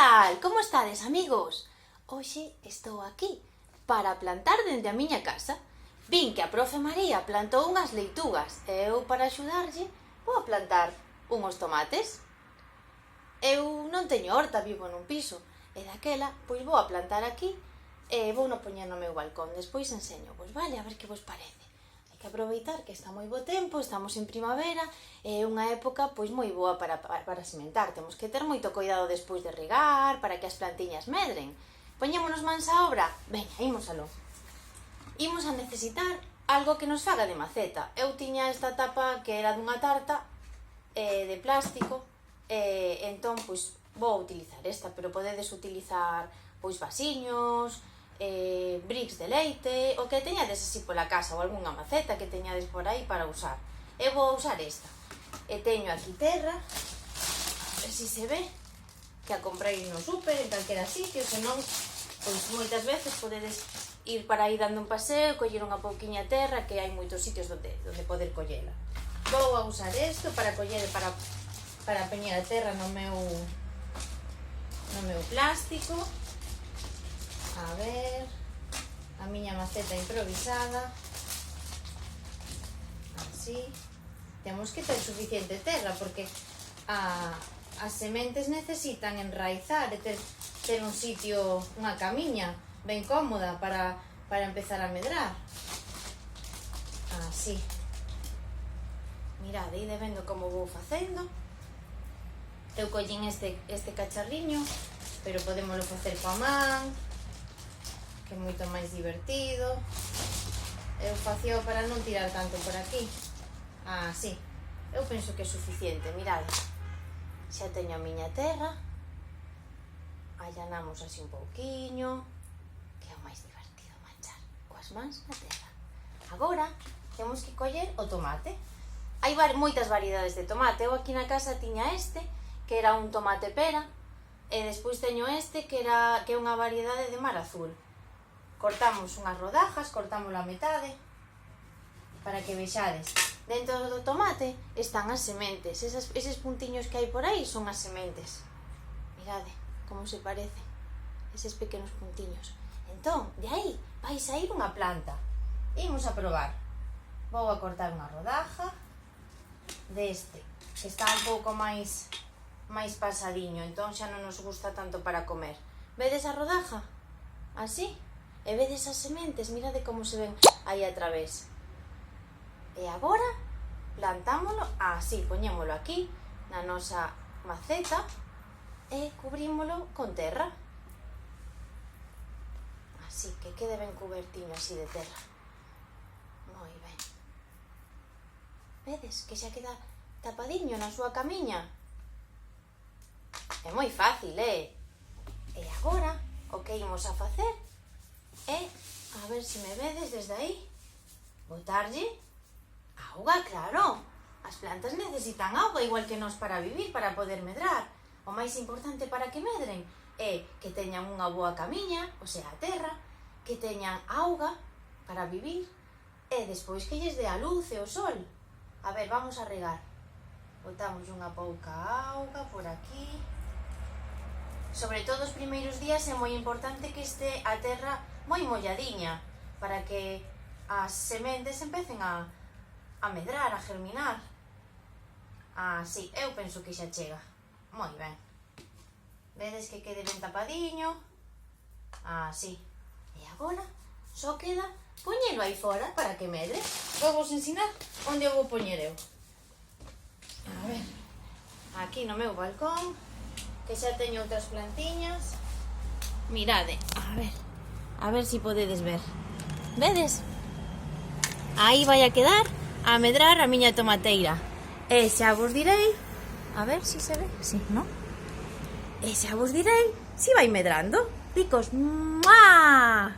tal? Como estades, amigos? Hoxe estou aquí para plantar dende a miña casa. Vin que a profe María plantou unhas leitugas e eu, para axudarlle, vou a plantar unhos tomates. Eu non teño horta, vivo nun piso, e daquela, pois vou a plantar aquí e vou no poñer no meu balcón. Despois enseño, pois vale, a ver que vos parece. Hai que aproveitar que está moi bo tempo, estamos en primavera, é unha época pois moi boa para sementar. Temos que ter moito cuidado despois de regar, para que as plantiñas medren. Poñémonos mans á obra? Veña, imos aló. Imos a necesitar algo que nos faga de maceta. Eu tiña esta tapa que era dunha tarta de plástico, entón pois vou utilizar esta, pero podedes utilizar pois vasiños, bricks de leite, o que teñades así pola casa, ou algunha maceta que teñades por aí para usar. Eu vou usar esta. E teño aquí terra, a ver se se ve, que a comprei no súper, en calquera sitio, senón, pois moitas veces podedes ir para aí dando un paseo, coller unha pouquiña terra, que hai moitos sitios onde poder collela. Vou a usar isto para coller, para peñer a terra no meu plástico. A ver, a miña maceta improvisada. Así. Temos que ter suficiente terra, porque as sementes necesitan enraizar e ter un sitio, unha camiña ben cómoda para empezar a medrar. Así. Mirade, ide vendo como vou facendo. Eu collín este cacharriño, pero podémoslo facer coa man, que é moito máis divertido. Eu facía para non tirar tanto por aquí. Así. Eu penso que é suficiente, mirade. Xa teño a miña terra. Allanamos así un pouquiño, que é o máis divertido, manchar coas mans na terra. Agora temos que coller o tomate. Hai moitas variedades de tomate. Eu aquí na casa tiña este, que era un tomate pera, e despois teño este, que é unha variedade de mar azul. Cortamos unhas rodajas, cortamos a metade, para que vexades. Dentro do tomate están as sementes. Eses puntiños que hai por aí son as sementes. Mirade como se parece, eses pequenos puntiños. Entón, de aí vai sair unha planta. Imos a probar. Vou a cortar unha rodaja deste, que está un pouco máis pasadiño, entón xa non nos gusta tanto para comer. Vedes a rodaja? Así? E vedes as sementes, mirade como se ven aí a través. E agora plantámolo así, poñémolo aquí na nosa maceta e cubrímolo con terra. Así, que quede ben cubertiño así de terra. Moi ben. Vedes que xa queda tapadiño na súa camiña? É moi fácil, E agora o que imos a facer é, a ver se me vedes desde aí, botarlle auga, claro. As plantas necesitan auga igual que nós para vivir, para poder medrar. O máis importante para que medren é que teñan unha boa camiña, o sea, a terra, que teñan auga para vivir e despois que lles dé a luz e o sol. A ver, vamos a regar. Botamos unha pouca auga por aquí. Sobre todo os primeiros días é moi importante que este a terra moi molladiña, para que as sementes empecen a medrar, a germinar. Así, eu penso que xa chega. Moi ben. Vedes que quede ben tapadiño. Así. E agora só queda poñelo aí fora para que medre. Vou vos ensinar onde eu vou poñer eu. A ver, aquí no meu balcón, que xa teño outras plantiñas. Mirade, a ver se podedes ver. Vedes? Aí vai a quedar a medrar a miña tomateira. E xa vos direi, a ver se se ve, si, non? E xa vos direi se vai medrando. Picos, ¡mua!